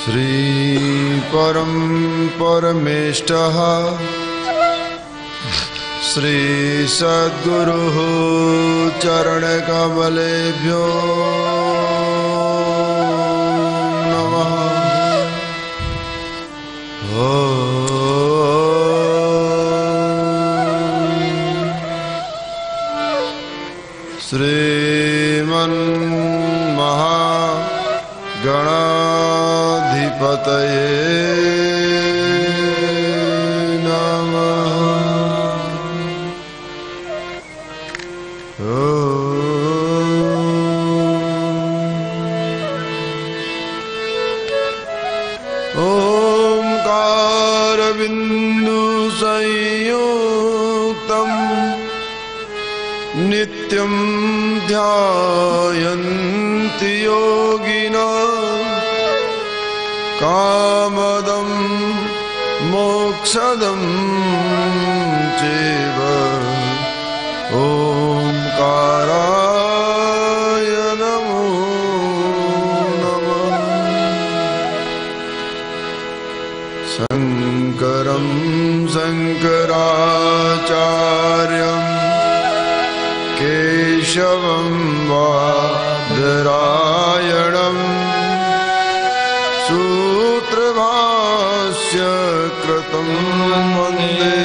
श्री परम परमेष्टः श्री सद्गुरुः चरणकमलेभ्यो नमः। श्रीमन्महागणाधिपतये नित्यं ध्यायन्ति योगिनः कामदं मोक्षदं चैव ओंकाराय नमो नमः। शंकरं शंकराचार्यं केशवं बादरायणं सूत्रभाष्य कृतं वन्दे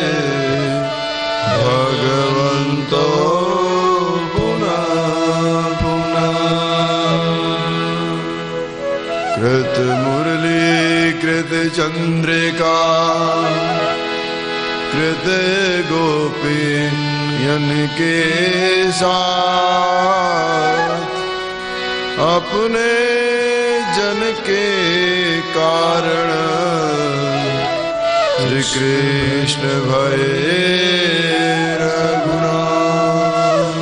भगवन्तो पुनः पुनः। कृतमुरली कृतचन्द्रिका कृतगोपीयन के साथ अपने जन के कारण श्री कृष्ण भये रघुनाथ।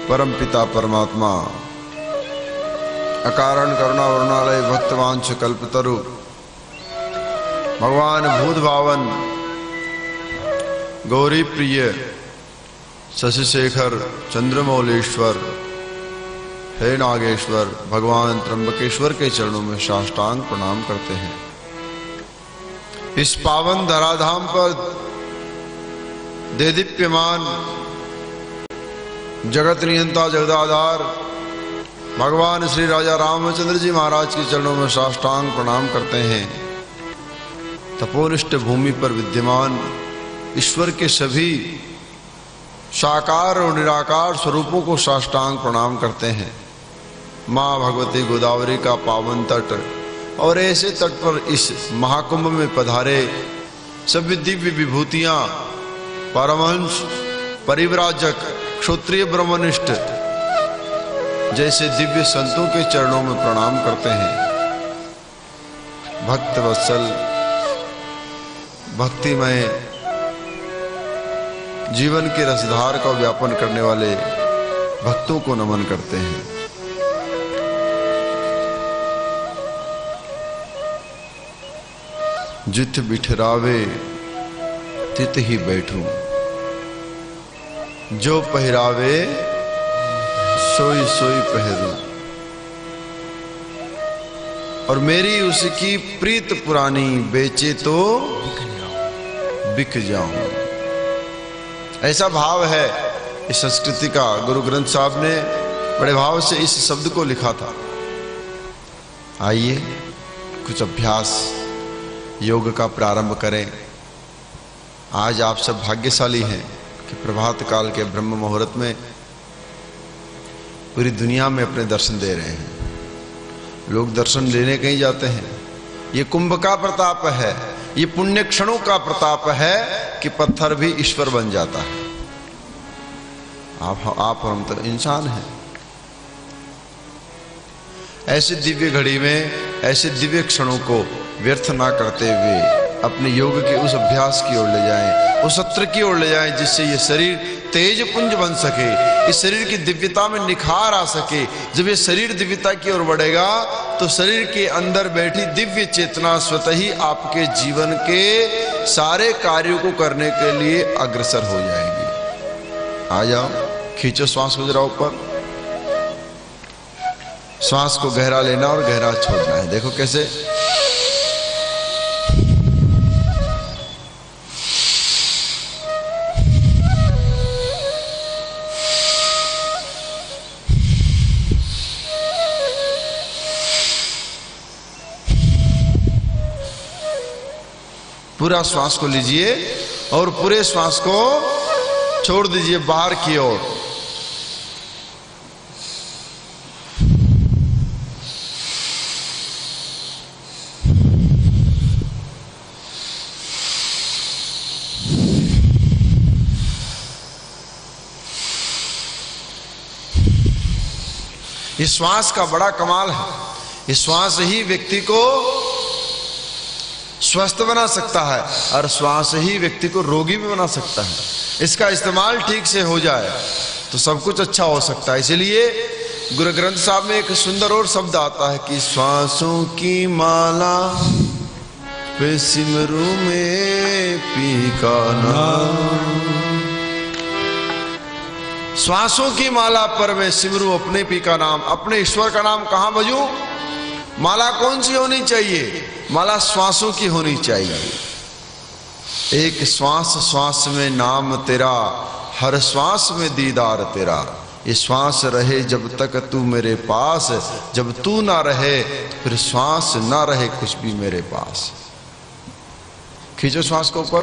परम पिता परमात्मा अकारण करुणा वरुणालय भक्तवांश कल्पतरु भगवान भूत भावन गौरी प्रिय शशिशेखर चंद्रमौलेश्वर हे नागेश्वर भगवान त्र्यंबकेश्वर के चरणों में साष्टांग प्रणाम करते हैं। इस पावन धराधाम पर देदीप्यमान जगत नियंता जगदाधार भगवान श्री राजा रामचंद्र जी महाराज के चरणों में साष्टांग प्रणाम करते हैं। तपोनिष्ठ भूमि पर विद्यमान ईश्वर के सभी साकार और निराकार स्वरूपों को साष्टांग प्रणाम करते हैं। माँ भगवती गोदावरी का पावन तट और ऐसे तट पर इस महाकुंभ में पधारे सभी दिव्य विभूतियां परमहंस परिव्राजक क्षत्रिय ब्रह्मनिष्ठ जैसे दिव्य संतों के चरणों में प्रणाम करते हैं। भक्त वत्सल भक्तिमय जीवन के रसधार का व्यापन करने वाले भक्तों को नमन करते हैं। जित बिठरावे तित ही बैठूं, जो पहरावे सोई सोई पहरूं, और मेरी उसकी प्रीत पुरानी बेचे तो बिक जाऊं। ऐसा भाव है इस संस्कृति का। गुरु ग्रंथ साहब ने बड़े भाव से इस शब्द को लिखा था। आइए कुछ अभ्यास योग का प्रारंभ करें। आज आप सब भाग्यशाली हैं कि प्रभात काल के ब्रह्म मुहूर्त में पूरी दुनिया में अपने दर्शन दे रहे हैं। लोग दर्शन लेने कहीं जाते हैं। ये कुंभ का प्रताप है, ये पुण्य क्षणों का प्रताप है कि पत्थर भी ईश्वर बन जाता है। आप हम तो इंसान हैं। ऐसे दिव्य घड़ी में ऐसे दिव्य क्षणों को व्यर्थ ना करते हुए अपने योग के उस अभ्यास की ओर ले जाएं, उस सत्र की ओर ले जाएं जिससे ये शरीर तेज पुंज बन सके, इस शरीर की दिव्यता में निखार आ सके। जब ये शरीर दिव्यता की ओर बढ़ेगा तो शरीर के अंदर बैठी दिव्य चेतना स्वतः ही आपके जीवन के सारे कार्यों को करने के लिए अग्रसर हो जाएगी। आ जाओ, खींचो श्वास को जरा ऊपर। श्वास को गहरा लेना और गहरा छोड़ना है। देखो कैसे। पूरा श्वास को लीजिए और पूरे श्वास को छोड़ दीजिए बाहर की ओर। इस श्वास का बड़ा कमाल है। इस श्वास ही व्यक्ति को स्वस्थ बना सकता है और श्वास ही व्यक्ति को रोगी भी बना सकता है। इसका इस्तेमाल ठीक से हो जाए तो सब कुछ अच्छा हो सकता है। इसलिए गुरु ग्रंथ साहब में एक सुंदर और शब्द आता है कि श्वासों की माला पे सिमरू में पी का नाम। श्वासों की माला पर मैं सिमरू अपने पी का नाम। अपने ईश्वर का नाम कहां भजूं? माला कौन सी होनी चाहिए? माला श्वासों की होनी चाहिए। एक श्वास श्वास में नाम तेरा, हर श्वास में दीदार तेरा। ये श्वास रहे जब तक तू मेरे पास, जब तू ना रहे तो फिर श्वास ना रहे कुछ भी मेरे पास। खींचो श्वास को ऊपर।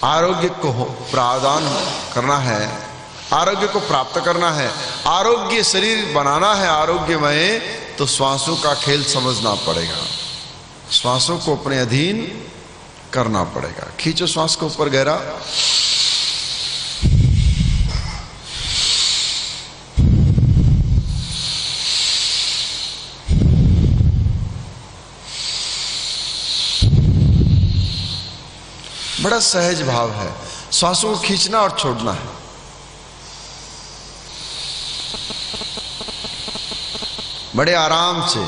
आरोग्य को प्रदान करना है, आरोग्य को प्राप्त करना है, आरोग्य शरीर बनाना है आरोग्यमय, तो श्वासों का खेल समझना पड़ेगा। श्वासों को अपने अधीन करना पड़ेगा। खींचो श्वास को ऊपर गहरा। बड़ा सहज भाव है। श्वासों को खींचना और छोड़ना है। बड़े आराम से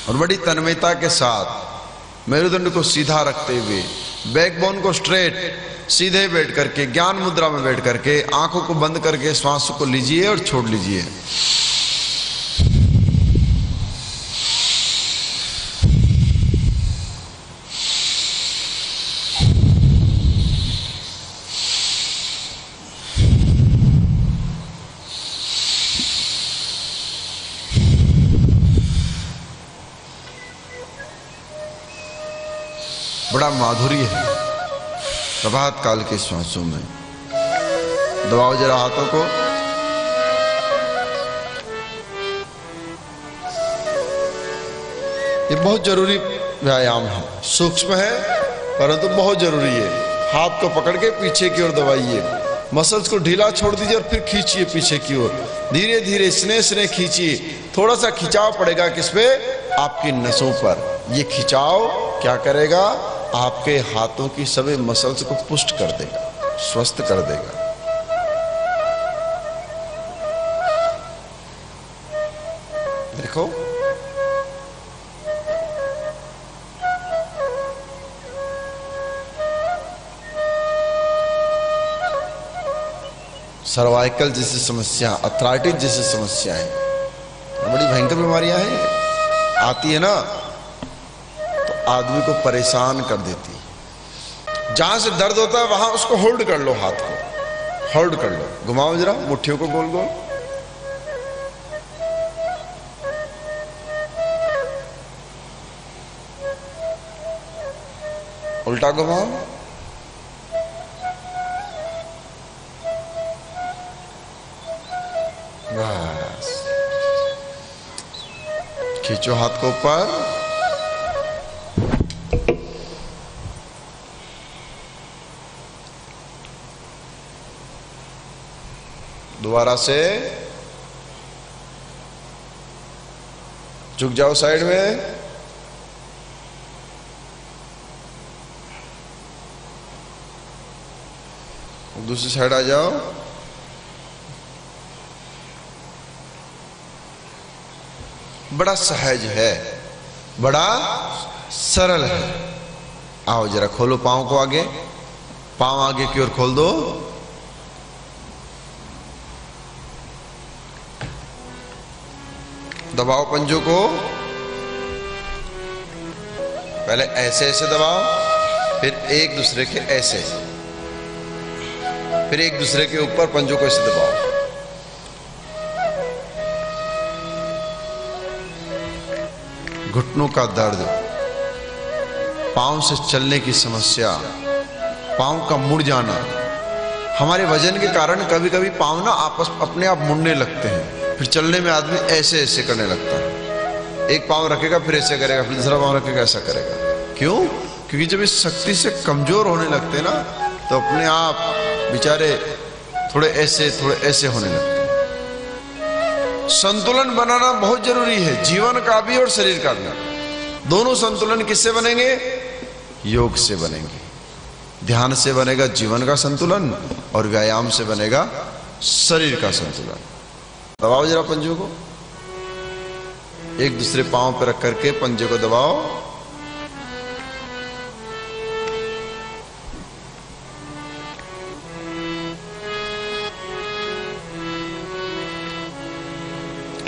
और बड़ी तन्मयता के साथ मेरुदंड को सीधा रखते हुए, बैकबोन को स्ट्रेट सीधे बैठ करके, ज्ञान मुद्रा में बैठ करके, आंखों को बंद करके श्वास को लीजिए और छोड़ लीजिए। बड़ा माधुर्य है प्रभात काल के श्वासों में। दबाओ जरा हाथों को। ये बहुत जरूरी व्यायाम है, सूक्ष्म है परंतु बहुत जरूरी है। हाथ को पकड़ के पीछे की ओर दबाइए, मसल्स को ढीला छोड़ दीजिए और फिर खींचिए पीछे की ओर। धीरे धीरे स्नेह स्नेह खींचिए। थोड़ा सा खिंचाव पड़ेगा किस पे? आपकी नसों पर। ये खिंचाव क्या करेगा? आपके हाथों की सभी मसल्स को पुष्ट कर देगा, स्वस्थ कर देगा। देखो सर्वाइकल जैसी समस्या, अर्थराइटिस जैसी समस्याएं, बड़ी भयंकर बीमारियां हैं, आती है ना तो आदमी को परेशान कर देती है। जहां से दर्द होता है वहां उसको होल्ड कर लो, हाथ को होल्ड कर लो, घुमाओ जरा मुट्ठियों को गोल गोल, उल्टा घुमाओ, बस खींचो हाथ को ऊपर, दोबारा से झुक जाओ साइड में, दूसरी साइड आ जाओ, बड़ा सहज है, बड़ा सरल है। आओ जरा खोलो पांव को आगे, पांव आगे की ओर खोल दो। दबाओ पंजों को, पहले ऐसे ऐसे दबाओ, फिर एक दूसरे के ऐसे, फिर एक दूसरे के ऊपर पंजों को ऐसे दबाओ। घुटनों का दर्द, पांव से चलने की समस्या, पांव का मुड़ जाना, हमारे वजन के कारण कभी कभी पांव ना आपस अपने आप मुड़ने लगते हैं, फिर चलने में आदमी ऐसे ऐसे करने लगता है। एक पांव रखेगा फिर ऐसे करेगा, फिर दूसरा पांव रखेगा ऐसा करेगा। क्यों? क्योंकि जब इस शक्ति से कमजोर होने लगते हैं ना, तो अपने आप बेचारे थोड़े ऐसे होने लगते हैं। संतुलन बनाना बहुत जरूरी है, जीवन का भी और शरीर का भी। दोनों संतुलन किससे बनेंगे? योग से बनेंगे। ध्यान से बनेगा जीवन का संतुलन और व्यायाम से बनेगा शरीर का संतुलन। दबाओ जरा पंजों को, एक दूसरे पांव पर रख करके पंजे को दबाओ।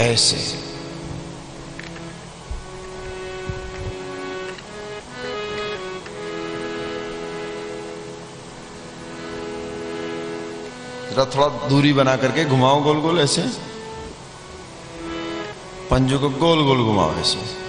ऐसे जरा थोड़ा दूरी बना करके घुमाओ गोल गोल, ऐसे पंजों को गोल गोल घुमाओ ऐसे।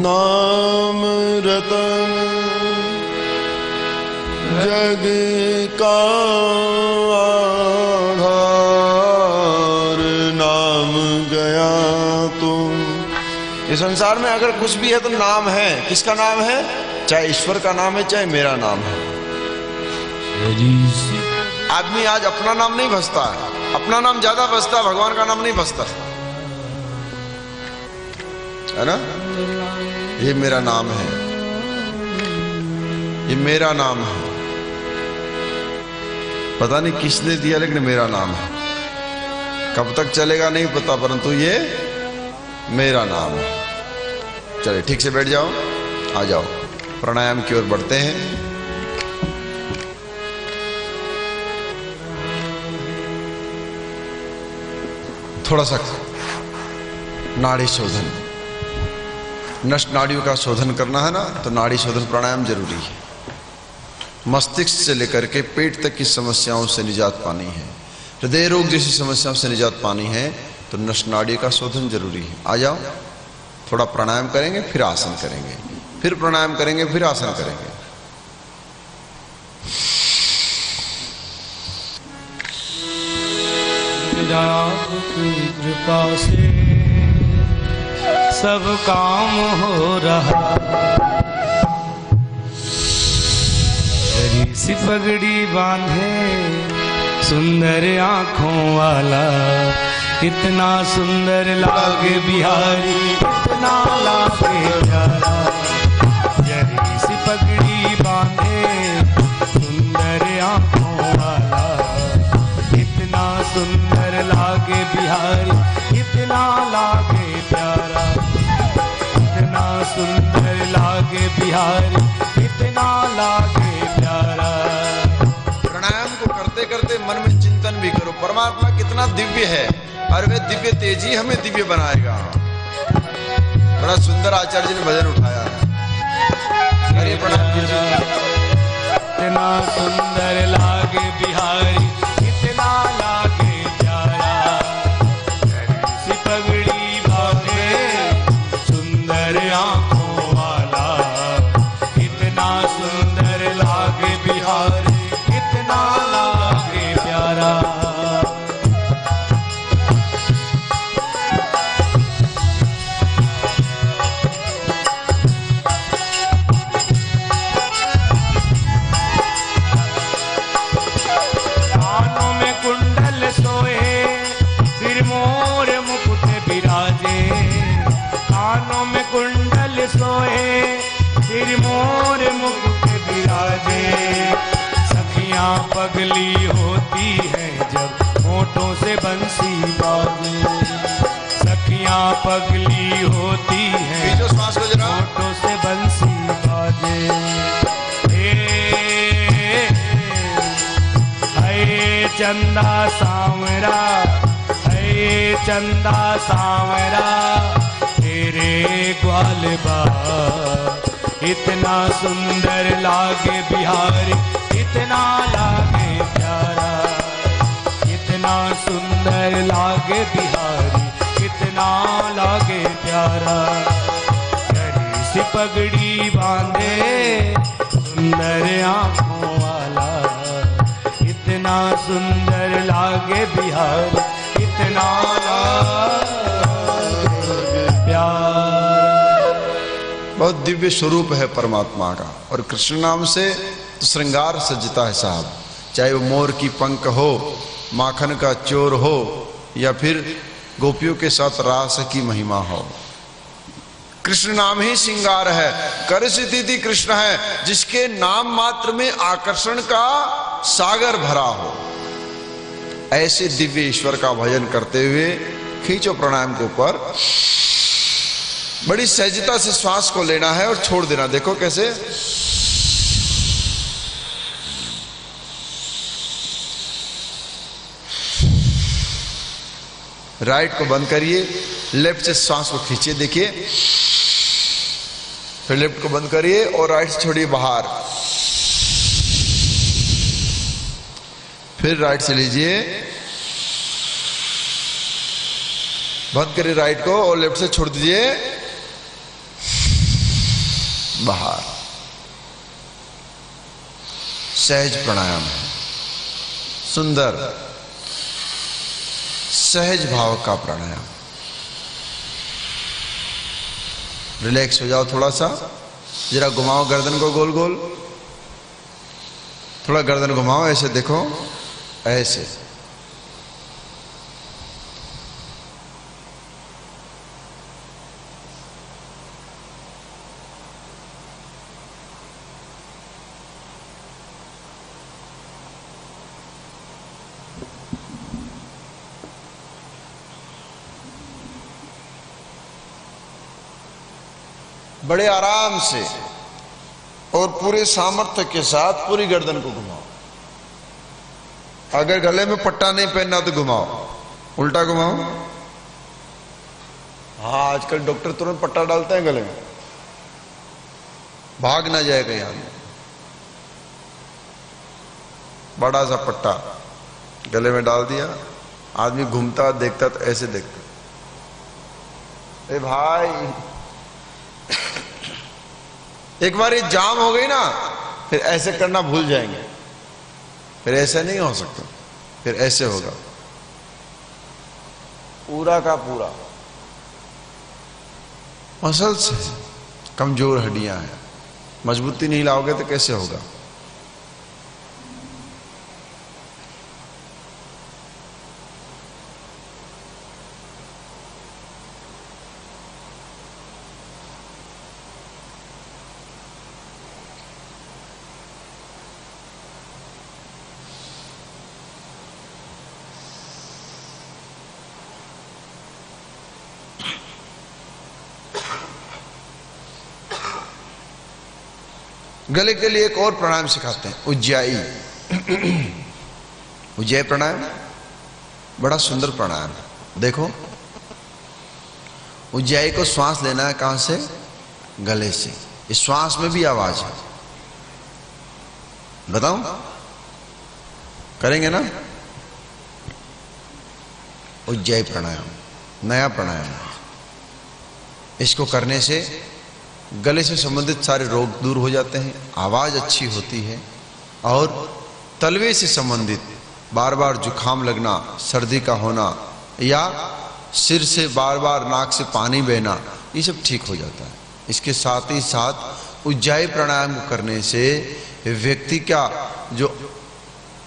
नाम रतन जग का आधार, नाम गया तुम। इस संसार में अगर कुछ भी है तो नाम है। किसका नाम है? चाहे ईश्वर का नाम है, चाहे मेरा नाम है। आदमी आज अपना नाम नहीं भजता है, अपना नाम ज्यादा भजता है, भगवान का नाम नहीं भजता है ना। ये मेरा नाम है, ये मेरा नाम है, पता नहीं किसने दिया लेकिन मेरा नाम है। कब तक चलेगा नहीं पता, परंतु ये मेरा नाम है। चलिए ठीक से बैठ जाओ, आ जाओ, प्राणायाम की ओर बढ़ते हैं। थोड़ा सा नाड़ी शोधन, नष्ट नाड़ियों का शोधन करना है ना, तो नाड़ी शोधन प्राणायाम जरूरी है। मस्तिष्क से लेकर के पेट तक की समस्याओं से निजात पानी है, हृदय रोग जैसी समस्याओं से निजात पानी है, तो नष्ट नाड़ी का शोधन जरूरी है। आ जाओ, थोड़ा प्राणायाम करेंगे, फिर आसन करेंगे, फिर प्राणायाम करेंगे, फिर आसन करेंगे। आपकी कृपा से सब काम हो रहा। हरी सी पगड़ी बांधे सुंदर आंखों वाला, इतना सुंदर लागे बिहारी, इतना लागे प्यारा। हरी सी पगड़ी बांधे सुंदर आंखों वाला, इतना सुंदर लागे बिहारी, इतना लागे प्यारा। इतना सुंदर लागे बिहारी, इतना लागे प्यारा। प्राणायाम को करते करते मन में चिंतन भी करो, परमात्मा कितना दिव्य है और वे दिव्य तेजी हमें दिव्य बनाएगा। बड़ा सुंदर आचार्य जी ने भजन उठाया है। करिए प्रणाम कीजिए। इतना सुंदर लागे बिहारी, इतना लागे प्यारा। सी पगड़ी बांधे सुंदर आंखों वाला, इतना सुंदर लागे बिहारी, इतना लागे प्यारा। कानों में कुंडल सोए, सिर मोर मुकुट विराजे। पगली होती है जब होठों से बंसी बाजे। सखियां पगली होती हैं होठों से बंसी बाजे। हे चंदा सांवरा, हे चंदा सांवरा, तेरे ग्वाल बाल इतना सुंदर लागे बिहारी, इतना लागे प्यारा, इतना सुंदर लागे बिहारी, इतना लागे प्यारा। हरी सी पगड़ी बांधे सुंदर आंखों वाला, इतना सुंदर लागे बिहारी, इतना लागे प्यारा। बहुत दिव्य स्वरूप है परमात्मा का। और कृष्ण नाम से तो श्रृंगार सजता है साहब, चाहे वो मोर की पंख हो, माखन का चोर हो, या फिर गोपियों के साथ रास की महिमा हो। कृष्ण नाम ही श्रृंगार है। कर स्थिति कृष्ण है, जिसके नाम मात्र में आकर्षण का सागर भरा हो। ऐसे दिव्य ईश्वर का भजन करते हुए खींचो प्राणायाम के ऊपर, बड़ी सहजता से श्वास को लेना है और छोड़ देना। देखो कैसे, राइट को बंद करिए, लेफ्ट से श्वास को खींचिए, देखिए, फिर लेफ्ट को बंद करिए और राइट से छोड़िए बाहर, फिर राइट से लीजिए, बंद करिए राइट को और लेफ्ट से छोड़ दीजिए बाहर। सहज प्राणायाम है, सुंदर सहज भाव का प्राणायाम। रिलैक्स हो जाओ थोड़ा सा, जरा घुमाओ गर्दन को गोल गोल, थोड़ा गर्दन घुमाओ, ऐसे देखो, ऐसे। बड़े आराम से और पूरे सामर्थ्य के साथ पूरी गर्दन को घुमाओ। अगर गले में पट्टा नहीं पहनना तो घुमाओ, उल्टा घुमाओ। हाँ, आजकल डॉक्टर तुरंत पट्टा डालते हैं गले में, भाग ना जाए कहीं आदमी। बड़ा सा पट्टा गले में डाल दिया, आदमी घूमता देखता तो ऐसे देखता, ए भाई एक बार ये जाम हो गई ना, फिर ऐसे करना भूल जाएंगे, फिर ऐसे नहीं हो सकता, फिर ऐसे होगा पूरा का पूरा। मसल्स है, कमजोर हड्डियां हैं, मजबूती नहीं लाओगे तो कैसे होगा। गले के लिए एक और प्राणायाम सिखाते हैं, उज्जाई। उज्जाई प्राणायाम बड़ा सुंदर प्राणायाम है। देखो, उज्जाई को श्वास लेना है कहां से? गले से। इस श्वास में भी आवाज है, बताऊं? करेंगे ना? उज्जाई प्राणायाम नया प्राणायाम है। इसको करने से गले से संबंधित सारे रोग दूर हो जाते हैं, आवाज अच्छी होती है, और तलवे से संबंधित बार बार जुखाम लगना, सर्दी का होना, या सिर से बार बार नाक से पानी बहना, ये सब ठीक हो जाता है। इसके साथ ही साथ उज्जाई प्राणायाम करने से व्यक्ति का जो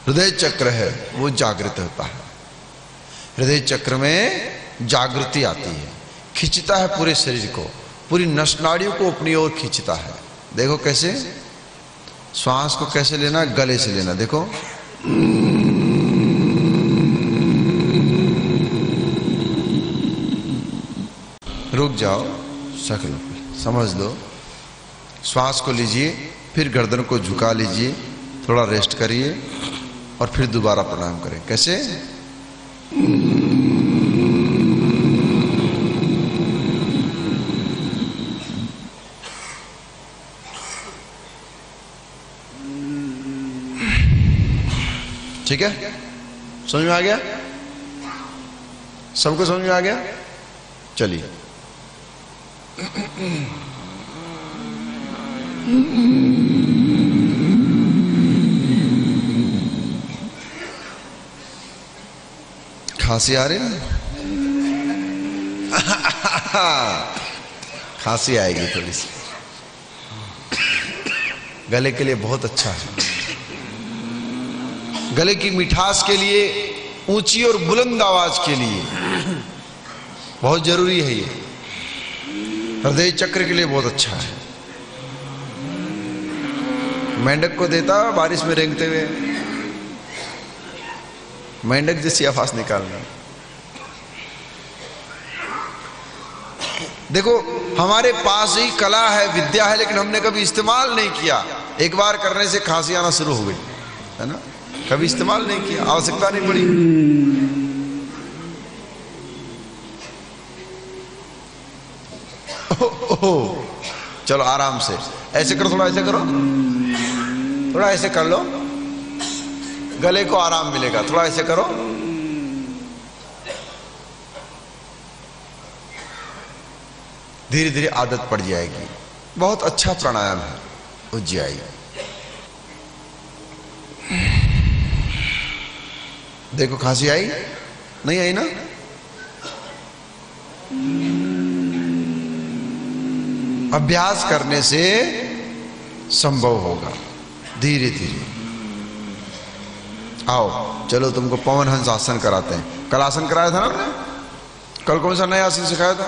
हृदय चक्र है वो जागृत होता है। हृदय चक्र में जागृति आती है, खींचता है पूरे शरीर को, पूरी नस नाड़ियों को अपनी ओर खींचता है। देखो कैसे, श्वास को कैसे लेना, गले से लेना। देखो रुक जाओ, शक्ल समझ लो, श्वास को लीजिए, फिर गर्दन को झुका लीजिए, थोड़ा रेस्ट करिए और फिर दोबारा प्रणाम करें। कैसे? ठीक है, समझ में आ गया? सबको समझ में आ गया? चलिए, खांसी आ रही है? खांसी आएगी थोड़ी सी, गले के लिए बहुत अच्छा है। गले की मिठास के लिए, ऊंची और बुलंद आवाज के लिए बहुत जरूरी है ये। हृदय चक्र के लिए बहुत अच्छा है। मेंढक को देता बारिश में रेंगते हुए, मेंढक जैसी आवाज निकालना। देखो, हमारे पास ही कला है, विद्या है, लेकिन हमने कभी इस्तेमाल नहीं किया। एक बार करने से खांसी आना शुरू हो गई, है ना? कभी इस्तेमाल नहीं किया, आवश्यकता नहीं पड़ी। चलो आराम से, ऐसे करो, थोड़ा ऐसे करो, थोड़ा ऐसे कर लो, गले को आराम मिलेगा। थोड़ा ऐसे करो, धीरे धीरे आदत पड़ जाएगी। बहुत अच्छा प्राणायाम है, उज्जैन। देखो, खांसी आई? नहीं आई ना? अभ्यास करने से संभव होगा, धीरे धीरे। आओ, चलो तुमको पवन हंस आसन कराते हैं। कल आसन कराया था ना आपने? कल कौन सा नया आसन सिखाया था?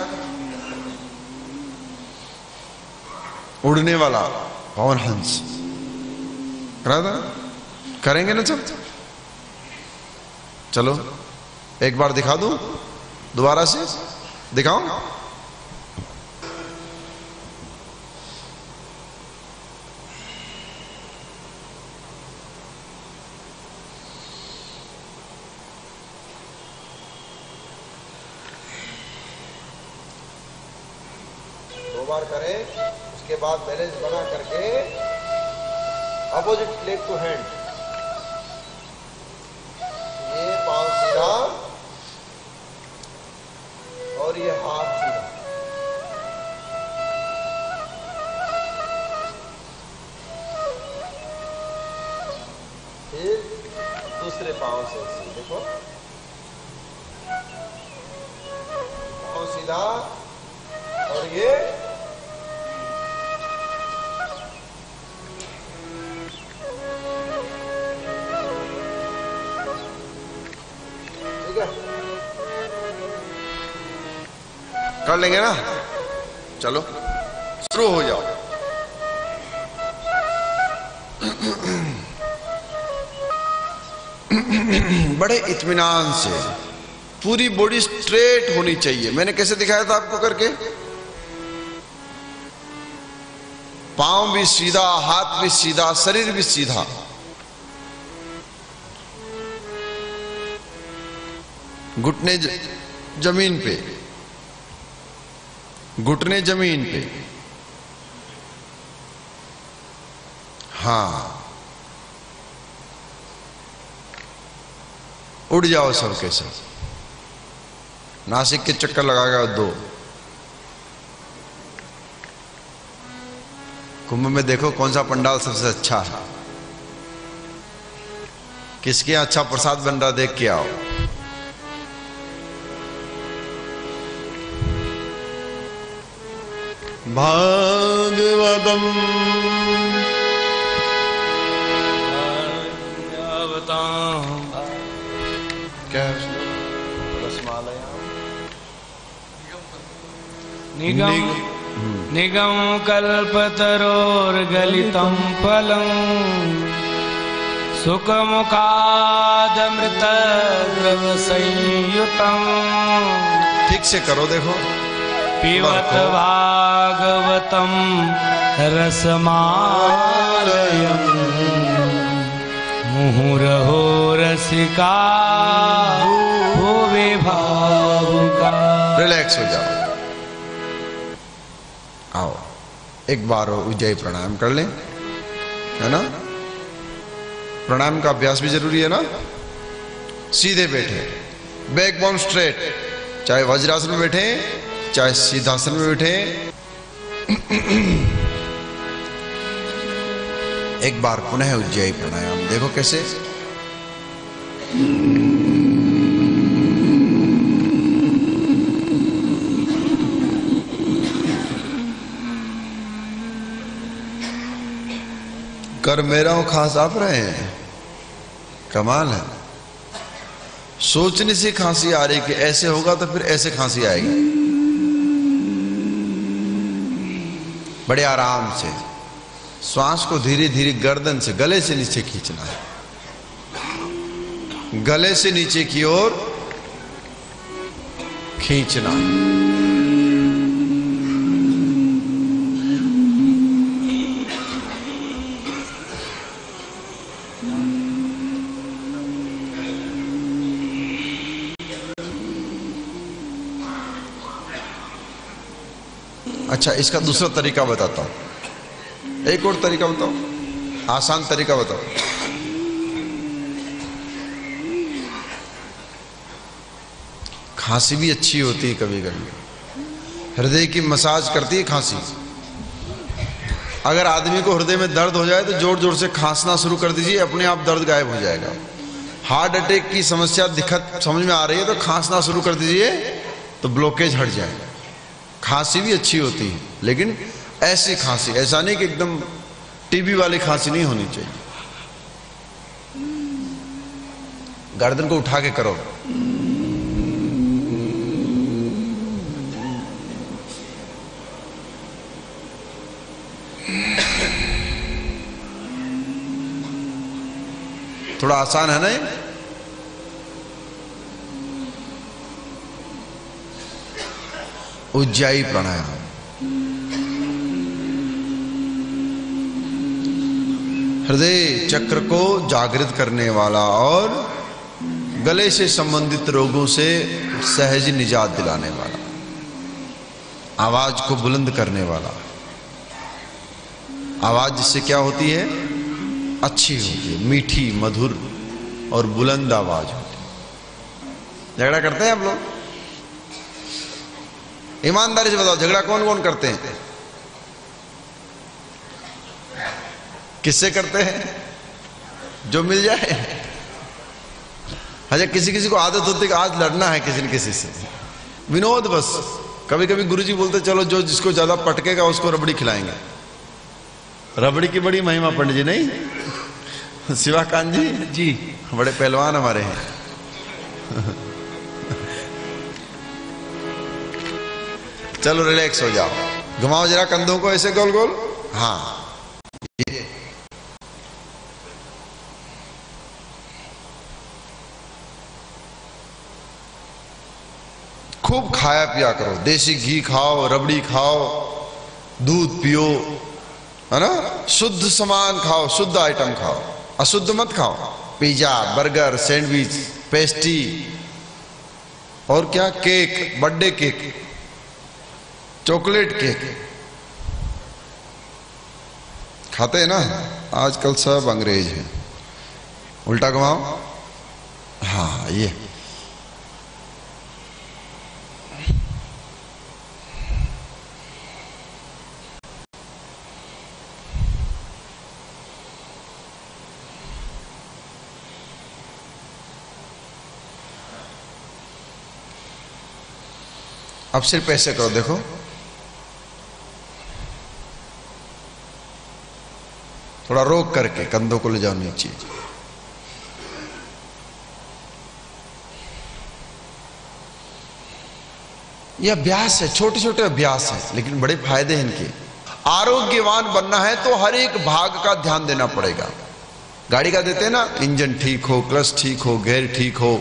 उड़ने वाला पवन हंस कराया था। करेंगे ना सब? चलो एक बार दिखा दूं, दोबारा से दिखाऊं? दो बार करें, उसके बाद बैलेंस बना करके अपोजिट लेग टू हैंड, ये पांव सीधा और ये हाथ सीधा। फिर दूसरे पांव से देखो, पांव सीधा और ये कर लेंगे ना? चलो शुरू हो जाओ। बड़े इत्मीनान से, पूरी बॉडी स्ट्रेट होनी चाहिए। मैंने कैसे दिखाया था आपको करके? पांव भी सीधा, हाथ भी सीधा, शरीर भी सीधा। घुटने जमीन पे, घुटने जमीन पे। हाँ, उड़ जाओ सब के सब। नासिक के चक्कर लगाएगा 2। कुंभ में देखो कौन सा पंडाल सबसे अच्छा है, किसके यहाँ अच्छा प्रसाद बन रहा, देख के आओ। भागवतम क्या निगम निगम कल्पतरोर्गलितं फलं सुखमुखादमृत द्रव संयुतम। ठीक से करो, देखो। पिबत भागवतम रसमालयम मुहुरहो रसिका भुवि भावुका। रिलैक्स हो जाओ। आओ एक बार उज्जयी प्राणायाम कर लें, है ना। प्राणायाम का अभ्यास भी जरूरी है ना। सीधे बैठे, बैकबोन स्ट्रेट, चाहे वज्रासन में बैठे चाहे सीधासन में बैठे। एक बार पुनः उज्जयी प्राणायाम देखो कैसे। कर मेरा हूं खांस आप रहे हैं, कमाल है। सोचने से खांसी आ रही कि ऐसे होगा तो फिर ऐसे खांसी आएगी। बड़े आराम से श्वास को धीरे धीरे गर्दन से, गले से नीचे खींचना है, गले से नीचे की ओर खींचना। अच्छा, इसका दूसरा तरीका बताता हूं। एक और तरीका बताओ, आसान तरीका बताओ। खांसी भी अच्छी होती है कभी कभी, हृदय की मसाज करती है खांसी। अगर आदमी को हृदय में दर्द हो जाए तो जोर जोर से खांसना शुरू कर दीजिए, अपने आप दर्द गायब हो जाएगा। हार्ट अटैक की समस्या दिक्कत समझ में आ रही है तो खांसना शुरू कर दीजिए तो ब्लॉकेज हट जाएगा। खांसी भी अच्छी होती है, लेकिन ऐसी खांसी, ऐसा नहीं कि एकदम टीबी वाली खांसी नहीं होनी चाहिए। गर्दन को उठा के करो। थोड़ा आसान है ना ये? उज्जयी प्राणायाम। हृदय चक्र को जागृत करने वाला और गले से संबंधित रोगों से सहज निजात दिलाने वाला, आवाज को बुलंद करने वाला। आवाज जिससे क्या होती है? अच्छी होती है, मीठी, मधुर और बुलंद आवाज होती है। झगड़ा करते हैं आप लोग? ईमानदारी से बताओ, झगड़ा कौन कौन करते हैं? किससे करते हैं? जो मिल जाए। अच्छा, किसी किसी को आदत होती है कि आज लड़ना है किसी न किसी से, विनोद बस। कभी कभी गुरुजी बोलते चलो जो जिसको ज्यादा पटकेगा उसको रबड़ी खिलाएंगे। रबड़ी की बड़ी महिमा पंडित जी, नहीं? शिवाकांत जी बड़े पहलवान हमारे हैं। चलो रिलैक्स हो जाओ, घुमाओ जरा कंधों को ऐसे गोल गोल। हाँ, खूब खाया पिया करो, देसी घी खाओ, रबड़ी खाओ, दूध पियो, है ना। शुद्ध सामान खाओ, शुद्ध आइटम खाओ, अशुद्ध मत खाओ। पिज्जा, बर्गर, सैंडविच, पेस्ट्री और क्या, cake, birthday cake, chocolate cake खाते हैं ना। आजकल सब अंग्रेज हैं। उल्टा घुमाओ। हाँ, ये अब सिर्फ ऐसे करो, देखो। थोड़ा रोक करके कंधों को ले जाओ नीचे। ये अभ्यास है, छोटे छोटे अभ्यास है, लेकिन बड़े फायदे हैं इनके। आरोग्यवान बनना है तो हर एक भाग का ध्यान देना पड़ेगा। गाड़ी का देते हैं ना, इंजन ठीक हो, क्लच ठीक हो, गियर ठीक हो,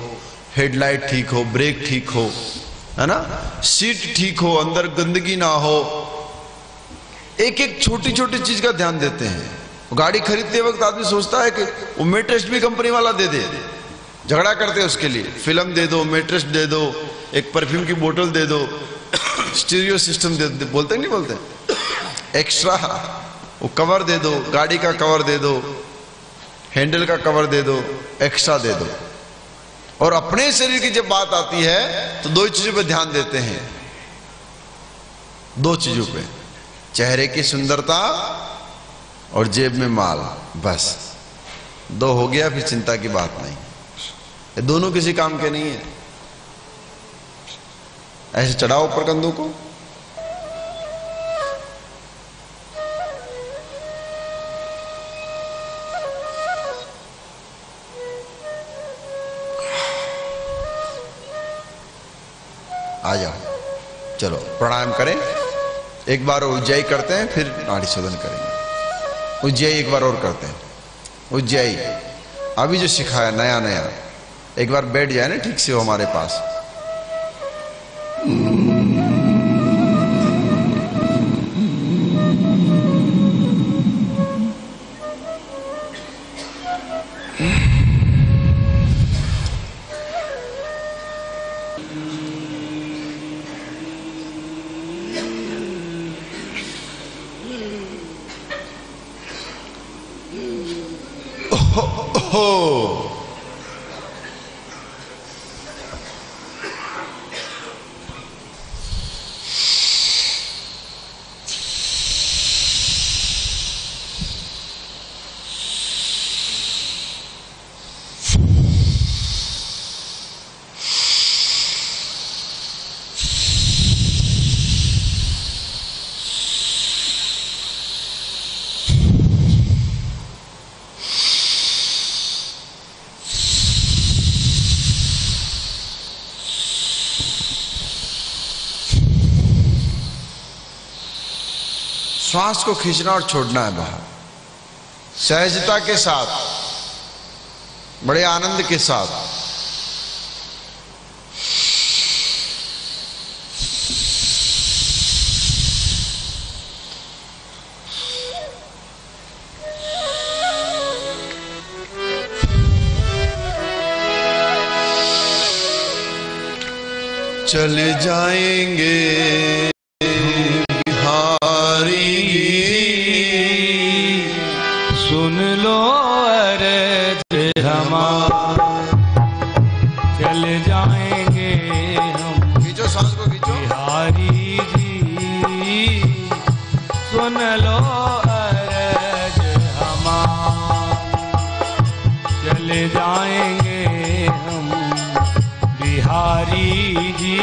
हेडलाइट ठीक हो, ब्रेक ठीक हो, है ना, सीट ठीक हो, अंदर गंदगी ना हो, एक एक छोटी छोटी चीज का ध्यान देते हैं। गाड़ी खरीदते वक्त आदमी सोचता है कि वो मेट्रेस भी कंपनी वाला दे दे, झगड़ा करते हैं उसके लिए, फिल्म दे दो, मेट्रेस दे दो, एक परफ्यूम की बोतल दे दो, स्टीरियो सिस्टम दे दो, बोलते नहीं बोलते, एक्स्ट्रा वो कवर दे दो, गाड़ी का कवर दे दो, हैंडल का कवर दे दो, एक्स्ट्रा दे दो। और अपने शरीर की जब बात आती है तो दो चीजों पे ध्यान देते हैं, दो चीजों पे, चेहरे की सुंदरता और जेब में माल, बस दो हो गया, फिर चिंता की बात नहीं। ये दोनों किसी काम के नहीं है। ऐसे चढ़ाओ ऊपर कंधों को, आ जाओ, चलो प्राणायाम करें, एक बार उज्जयी करते हैं, फिर नाड़ी शोधन करेंगे। उज्जयी एक बार और करते हैं, उज्जयी अभी जो सिखाया नया नया, एक बार बैठ जाए ना ठीक से हो हमारे पास। श्वास को खींचना और छोड़ना है बाहर, सहजता के साथ, बड़े आनंद के साथ। चले जाएंगे सुन लो अरज हमारा, चल जाएंगे हम, खींचो सांस को खींचो, बिहारी जी सुन लो अरज हमारा, चल जाएंगे हम, बिहारी जी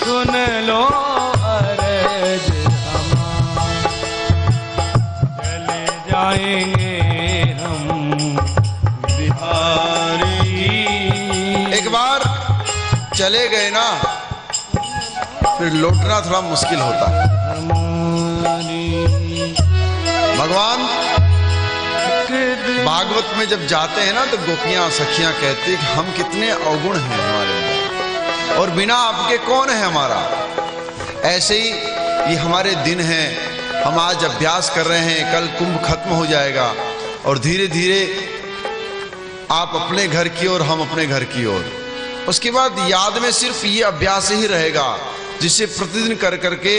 सुन लो अरज हमारा, चले जाएंगे हम, बिहारी। एक बार चले गए ना फिर लौटना थोड़ा मुश्किल होता है। भगवान भागवत में जब जाते हैं ना तो गोपियां सखियां कहती कि हम कितने अवगुण हैं हमारे अंदर, और बिना आपके कौन है हमारा। ऐसे ही ये हमारे दिन हैं, हम आज अभ्यास कर रहे हैं, कल कुंभ खत्म हो जाएगा और धीरे धीरे आप अपने घर की ओर, हम अपने घर की ओर। उसके बाद याद में सिर्फ ये अभ्यास ही रहेगा जिसे प्रतिदिन कर करके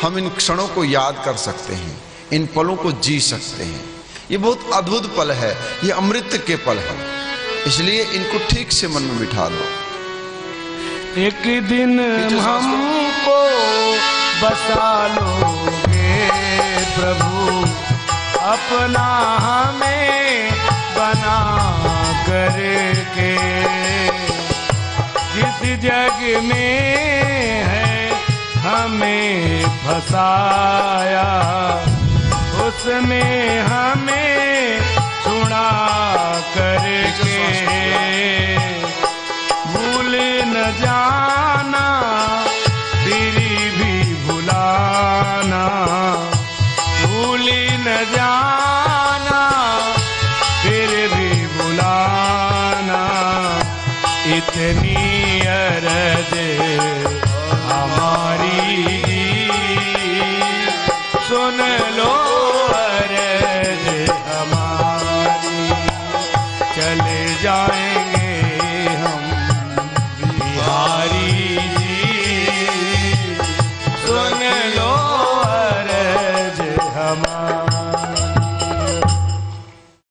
हम इन क्षणों को याद कर सकते हैं, इन पलों को जी सकते हैं। ये बहुत अद्भुत पल है, ये अमृत के पल है, इसलिए इनको ठीक से मन में बिठा लो। एक दिन हमको बसा लोगे प्रभु, अपना हमें बना करके, जिस जग में है हमें फसाया, उसमें हमें छुड़ा करके, भूल न जा